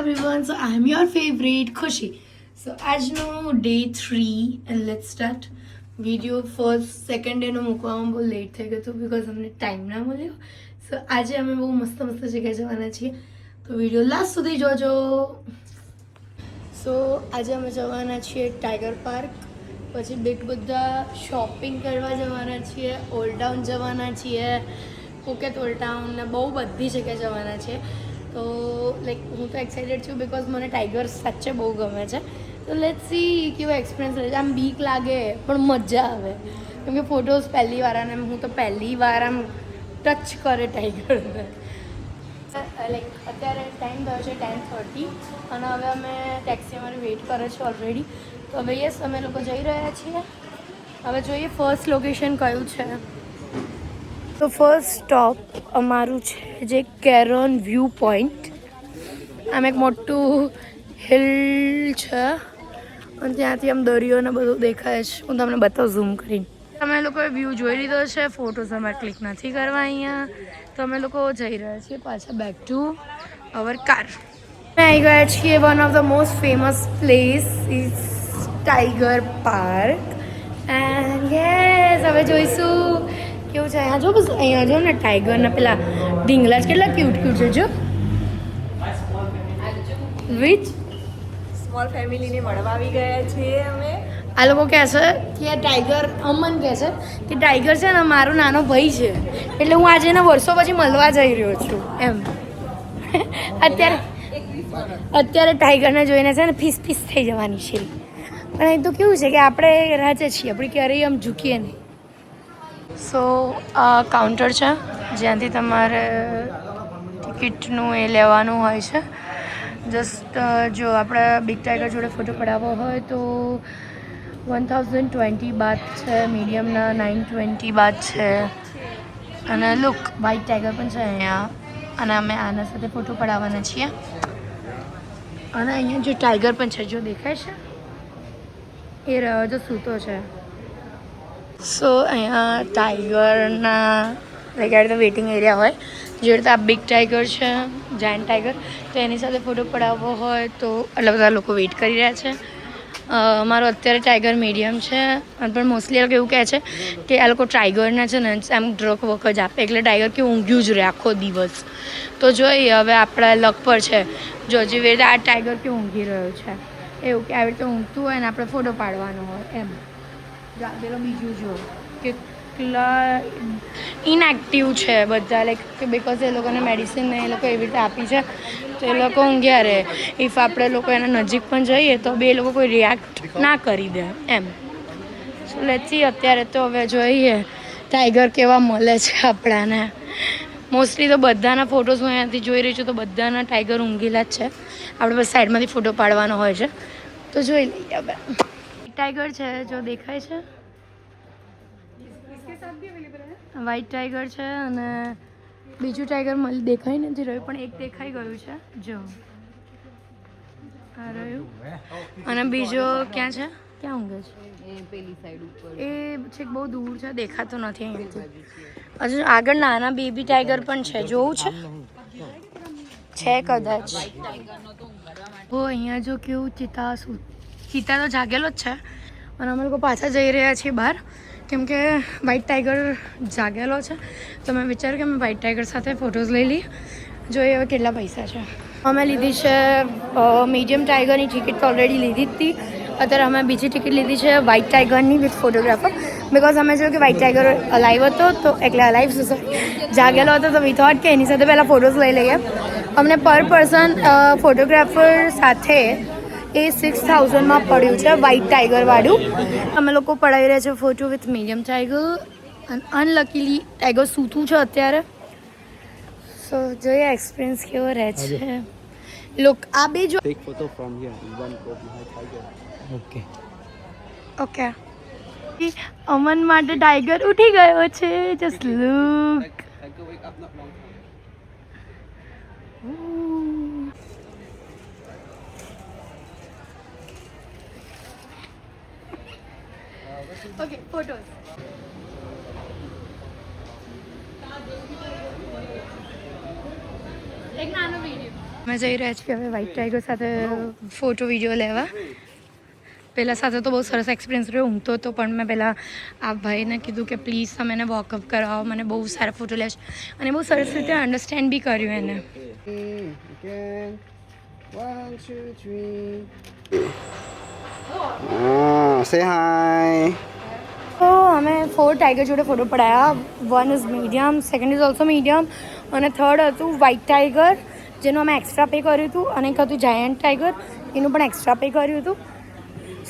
everyone, so I am your favorite Khushi. So આજનો day 3 and let's start video. first second day નો મૂકવામાં બહુ late થઈ ગયો હતું બીકોઝ અમને ટાઈમ ના મળ્યો. સો આજે અમે બહુ મસ્ત જગ્યાએ જવાના છીએ, તો વિડીયો લાસ્ટ સુધી જોજો. સો આજે અમે જવાના છીએ ટાઈગર પાર્ક, પછી બધા શોપિંગ કરવા જવાના છીએ, ઓલ્ડ ટાઉન જવાના છીએ, પુકેત ઓલ્ડ ટાઉન ને બહુ બધી જગ્યાએ જવાના છીએ. તો લાઈક હું તો એક્સાઇટેડ છું બીકોઝ મને ટાઈગર સાચે બહુ ગમે છે. તો લેટ્સ સી કેવો એક્સપિરિયન્સ રહે છે. આમ બીક લાગે પણ મજા આવે કેમ કે ફોટોઝ પહેલી વાર, અને હું તો પહેલી વાર આમ ટચ કરે ટાઈગરને. લાઈક અત્યારે ટાઈમ થયો છે 10:30 અને હવે અમે ટેક્સી અમારી વેઇટ કરે છે ઓલરેડી. તો હવે યસ અમે લોકો જઈ રહ્યા છીએ. હવે જોઈએ ફર્સ્ટ લોકેશન કયું છે. તો ફર્સ્ટ સ્ટોપ અમારું છે જે કેરોન વ્યૂ પોઈન્ટ. આમ એક મોટું હિલ છે અને ત્યાંથી આમ દરિયોને બધું દેખાય છે. હું તમને બતાવું ઝૂમ કરીને. અમે લોકોએ વ્યૂ જોઈ લીધો છે, ફોટોઝ અમારે ક્લિક નથી કરવા અહીંયા. તો અમે લોકો જઈ રહ્યા છીએ પાછા બેક ટુ અવર કાર. અમે આવી ગયા છીએ one of the most famous place is tiger park. And yes હવે જોઈશું કેવું છે. અહીંયા જો બસ અહીંયા જો ને ટાઈગરના પેલા ઢીંગલા જ કેટલા ક્યુટ છે. જો વિચ સ્મોલ ફેમિલીને મળવા આવી ગયા છીએ અમે. આ લોકો કહે છે કે ટાઈગર, અમન કહે છે કે ટાઈગર છે ને મારો નાનો ભાઈ છે, એટલે હું આજે એના વર્ષો પછી મળવા જઈ રહ્યો છું એમ. અત્યારે ટાઈગરને જોઈને છે ને ફીસ થઈ જવાની છે. પણ એ તો કેવું છે કે આપણે રાજે છીએ, આપણે ક્યારેય આમ ઝૂકીએ નહીં. સો આ કાઉન્ટર છે જ્યાંથી તમારે ટિકિટનું એ લેવાનું હોય છે. જસ્ટ જો આપણે બિગ ટાઈગર જોડે ફોટો પડાવવો હોય તો 1020 બાદ છે, મીડિયમના 920 બાદ છે. અને લુક વ્હાઇટ ટાઈગર પણ છે અહીંયા, અને અમે આના સાથે ફોટો પડાવવાના છીએ. અને અહીંયા જો ટાઈગર પણ છે, જો દેખાય છે એ રહ્યો જો સૂતો છે. સો અહીંયા ટાઈગરના લાઈક આ રીતે વેઇટિંગ એરિયા હોય, જે રીતે આ બિગ ટાઈગર છે, જાયન્ટ ટાઈગર, તો એની સાથે ફોટો પડાવવો હોય તો આટલા બધા લોકો વેઇટ કરી રહ્યા છે. મારો અત્યારે ટાઈગર મીડિયમ છે, પણ મોસ્ટલી લોકો એવું કહે છે કે આ લોકો ટાઈગરના છે ને આમ ડ્રગ વખત જ આપે, એટલે ટાઈગર કે ઊંઘ્યું જ રહે આખો દિવસ. તો જોઈએ હવે આપણા લક પર છે. જો જેવી રીતે આ ટાઈગર કે ઊંઘી રહ્યો છે એવું કે આવી રીતે ઊંઘતું હોય ને આપણે ફોટો પાડવાનો હોય એમ. પેલો બીજું જો કેટલા ઇનએક્ટિવ છે બધા, લાઈક કે બિકોઝ એ લોકોને મેડિસિન ને એ લોકો એવી રીતે આપી છે તો એ લોકો ઊંઘ્યા રહે. ઇફ આપણે લોકો એના નજીક પણ જઈએ તો બી એ લોકો કોઈ રિએક્ટ ના કરી દે એમ. So let's see. અત્યારે તો હવે જોઈએ ટાઈગર કેવા મળે છે આપણાને. મોસ્ટલી તો બધાના ફોટોઝ હું અહીંયાથી જોઈ રહી છું તો બધાના ટાઈગર ઊંઘેલા જ છે. આપણે બસ સાઈડમાંથી ફોટો પાડવાનો હોય છે તો જોઈ લઈએ. હવે ટાઈગર છે જો દેખાય છે, વ્હાઈટ ટાઈગર છે અને બીજું ટાઈગર દેખાઈ નથી રહ્યું પણ એક દેખાઈ ગયું છે જો આ રહ્યું. અને બીજો ક્યાં છે, ક્યાં ઊંઘે છે પેલી સાઈડ ઉપર એ છેક બહુ દૂર છે, દેખાતો નથી અહીંયાથી. હજુ આગળ નાના બેબી ટાઈગર પણ છે, જોવું છે કદાચ. હો અહીંયા જો કેવું ચિત્તા તો જાગેલો જ છે અને અમે લોકો પાછા જઈ રહ્યા છીએ બહાર કેમ કે વ્હાઈટ ટાઈગર જાગેલો છે. તો મેં વિચાર્યું કે અમે વ્હાઈટ ટાઈગર સાથે ફોટોઝ લઈ લઈએ. જોઈએ હવે કેટલા પૈસા છે. અમે લીધી છે મીડિયમ ટાઈગરની ટિકિટ તો ઓલરેડી લીધી જ હતી. અત્યારે અમે બીજી ટિકિટ લીધી છે વ્હાઈટ ટાઈગરની વિથ ફોટોગ્રાફર, બિકોઝ અમે જોયું કે વ્હાઈટ ટાઈગર અલાઈવ હતો તો એટલે અલાઈવ જાગેલો હતો તો વી થોટ કે એની સાથે પહેલાં ફોટોઝ લઈ લઈએ. અમને પર પર્સન ફોટોગ્રાફર સાથે એ 6000માં પડ્યું છે વ્હાઈટ ટાઈગરવાળું. અમે લોકો પડાવી રહ્યા છે ફોટો વિથ મીડિયમ ટાઈગર અને અનલકીલી ટાઈગર સૂતું છે અત્યારે. સો જોઈએ એક્સપિરિયન્સ કેવો રહે છે. લુક આ બે જો take photo from here and one go behind tiger. Okay. Aman માટે ટાઈગર ઉઠી ગયો છે. Just look. Tiger wake up not long. Okay photos. એક નાનો વિડીયો. અમે જઈ રહ્યા છીએ હવે વ્હાઇટ ટાઈગર સાથે ફોટો વિડીયો લેવા. પહેલાં સાથે તો બહુ સરસ એક્સપિરિયન્સ રહ્યો, ઊંઘતો હતો પણ મેં પહેલાં આ ભાઈને કીધું કે પ્લીઝ તમે એને વોકઅપ કરાવો, મને બહુ સારા ફોટો લેશે અને બહુ સરસ રીતે અન્ડરસ્ટેન્ડ બી કર્યું એને. Again. 1, 2, 3. Say hi. તો અમે 4 ટાઈગર જોડે ફોટો પડાયા. 1 is medium, second is also medium અને થર્ડ હતું વ્હાઇટ ટાઈગર જેનું અમે એક્સ્ટ્રા પે કર્યું હતું અને એક હતું જાયન્ટ ટાઈગર એનું પણ એક્સ્ટ્રા પે કર્યું હતું.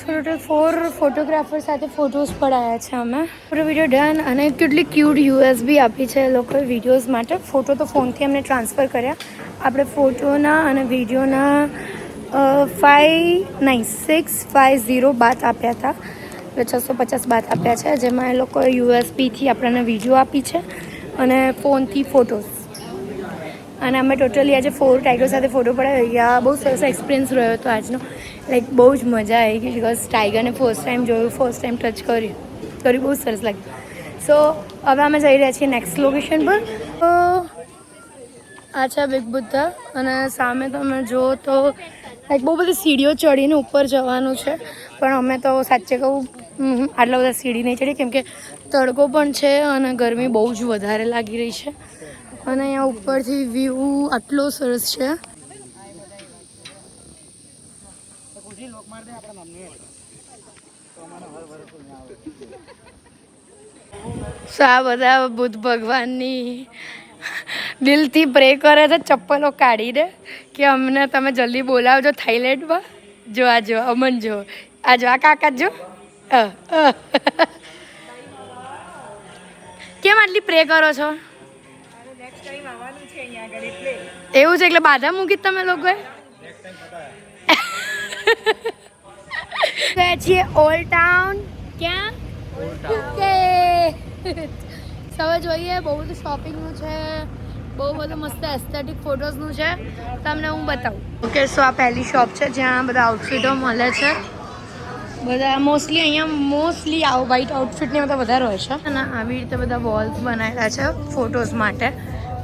સો ટોટલ 4 ફોટોગ્રાફર સાથે ફોટોઝ પડાયા છે અમે. પૂરો વિડીયો ડન અને કેટલી ક્યુટ યુએસબી આપી છે લોકોએ વિડીયોઝ માટે. ફોટો તો ફોનથી અમને ટ્રાન્સફર કર્યા. આપણે ફોટોના અને વિડીયોના 650 બાત આપ્યા હતા, એટલે 650 બાત આપ્યા છે, જેમાં એ લોકોએ યુએસબીથી આપણને વિડીયો આપી છે અને ફોનથી ફોટોઝ. અને અમે ટોટલી આજે 4 ટાઈગર સાથે ફોટો પડાવ્યો. યા બહુ સરસ એક્સપિરિયન્સ રહ્યો હતો આજનો. લાઈક બહુ જ મજા આવી ગઈ બિકોઝ ટાઈગરને ફર્સ્ટ ટાઈમ જોયું, ફર્સ્ટ ટાઈમ ટચ કર્યું બહુ સરસ લાગ્યું. સો હવે અમે જઈ રહ્યા છીએ નેક્સ્ટ લોકેશન પર. તો આ છે બિગ બુદ્ધા અને સામે તમે જુઓ તો લાઈક બહુ બધી સીડીઓ ચડીને ઉપર જવાનું છે, પણ અમે તો સાચે કહું આટલા બધા સીડી નહીં ચડી કેમ કે તડકો પણ છે અને ગરમી બહુ જ વધારે લાગી રહી છે અને અહીંયા ઉપરથી વ્યૂ આટલો સરસ છે. સો આ બધા બુદ્ધ ભગવાનની દિલથી પ્રે કરે છે ચપ્પલો કાઢીને કે અમને તમે જલ્દી બોલાવજો થાઈલેન્ડમાં. જો આ જો અમન જો આ જો આ કાકા જો કેમ આટલી પ્રે કરો છો? એવું છે એટલે બાધા મૂકી તમે લોકોએ? ગયા છીએ ઓલ્ડ ટાઉન. ક્યાં? હવે જોઈએ બહુ બધું શોપિંગનું છે, બહુ બધું મસ્ત એસ્થેટિક ફોટોઝનું છે, તમને હું બતાવું. ઓકે સો આ પહેલી શોપ છે જ્યાં બધા આઉટફિટો મળે છે. બધા મોસ્ટલી અહીંયા વ્હાઇટ આઉટફિટની બધા વધારે હોય છે અને આવી રીતે બધા વોલ્સ બનાવેલા છે ફોટોઝ માટે.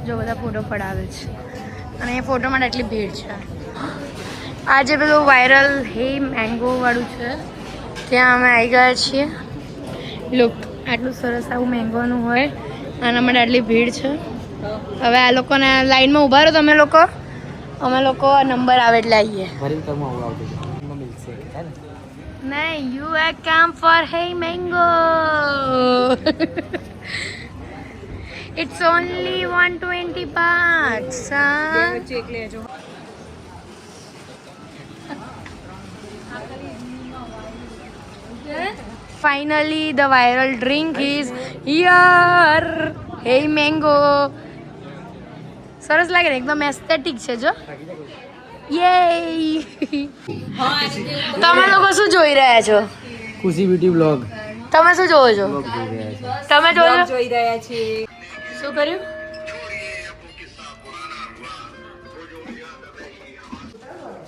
જો બધા ફોટો પડાવે છે અને એ ફોટો માટે એટલી ભીડ છે. આ જે પેલું વાયરલ હે મેંગો વાળું છે ત્યાં અમે આવી ગયા છીએ. લુક આટલું સરસ આવું મેંગોનું હોય આના માટે આટલી ભીડ છે. હવે આ લોકોને લાઈનમાં ઊભા રહો તમે લોકો, અમે લોકો નંબર આવે એટલે આવીએ. નહીં you have come for the mango. It's only 120 bahts. Finally, the viral drink is here. Hey mango. સરસ લાગે ને, એકદમ એસ્થેટિક છે જો. યે. તમે લોકો શું જોઈ રહ્યા છો? ખુશી બ્યુટી બ્લોગ. તમે શું જોવો છો? તમે જોઈ રહ્યા છીએ. શું કર્યું?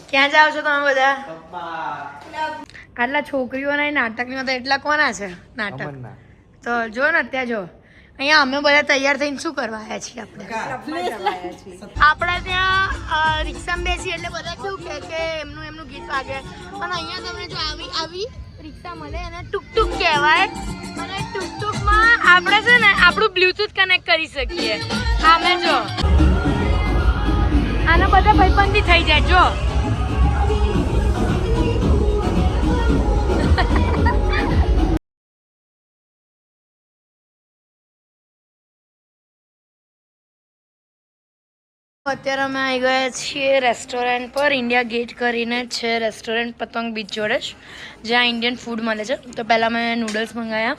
ક્યાં જાઓ છો તમે બધા? આટલા છોકરીઓના નાટકની હતા એટલા કોના છે નાટક? તો જો ને ત્યાં જો અહીંયા અમે બધા તૈયાર થઈને શું કરવા આવ્યા છીએ આપણે ત્યાં રિક્ષામાં બેસી એટલે બધા કેવું કે એમનું ગીત વાગે અને અહીંયા તમને જો આવી રિક્ષા મળે એને ટુકટુક કહેવાય અને ટુકટુકમાં આપણે છે ને આપણું બ્લૂટૂથ કનેક્ટ કરી શકીએ. આમે જો આના બધા ભાઈબંધી થઈ જાય જો. અત્યારે અમે આવી ગયા છીએ રેસ્ટોરન્ટ પર. ઇન્ડિયા ગેટ કરીને છે રેસ્ટોરન્ટ પતંગ બીચ જોડે જ, જ્યાં ઇન્ડિયન ફૂડ મળે છે. તો પહેલાં મેં નૂડલ્સ મંગાવ્યા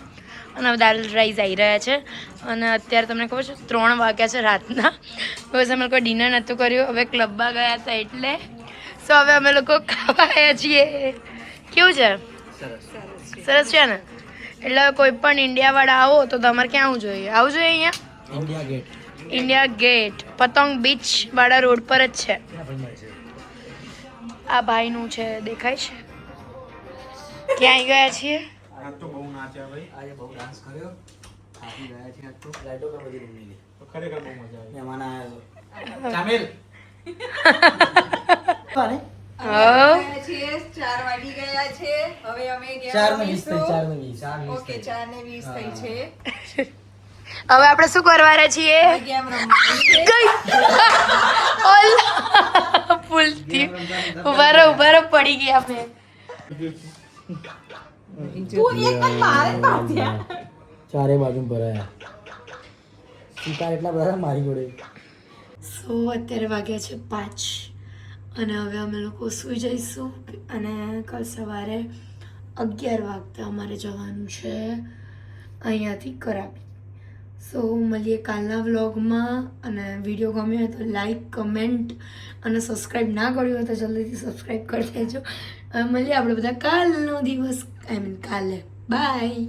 અને હવે દાલ રાઈસ આવી રહ્યા છે અને અત્યારે તમને ખબર છે 3 વાગ્યા છે રાતના. બસ અમે લોકો ડિનર નહોતું કર્યું, હવે ક્લબમાં ગયા હતા એટલે. સો હવે અમે લોકો ખાવા આવ્યા છીએ. કેવું છે? સરસ છે ને? એટલે કોઈ પણ ઇન્ડિયાવાળા આવો તો તમારે ક્યાં આવવું જોઈએ? આવવું જોઈએ અહીંયા ઇન્ડિયા ગેટ પતંગ બીચ વાળા રોડ પર જ છે. આ ભાઈનું છે દેખાય છે. ક્યાં આવી ગયા છીએ? વારે હા છીએ 4 વાગી ગયા છે હવે અમે ચાર ગયા ને 20 થઈ, 4 ને 20. ઓકે 4:20 થઈ છે હવે આપણે શું કરવાના છીએ ગેમ રમવાની છે. ભૂલથી ઉભા રહો પડી ગયા આપણે ચારે બાજુ ભરાયા શિકાર એટલા બધા મારી જોડે. સો અત્યારે વાગ્યા છે 5 અને હવે અમે લોકો સૂઈ જઈશું અને કાલ સવારે 11 વાગતા અમારે જવાનું છે અહીંયાથી કરાવી. સો મળીએ કાલના વ્લોગમાં અને વિડીયો ગમ્યો હોય તો લાઈક કમેન્ટ અને સબસ્ક્રાઈબ ના કર્યું હોય તો જલ્દીથી સબસ્ક્રાઈબ કરી દેજો. હવે મળીએ આપણે બધા કાલનો દિવસ કાલે બાય.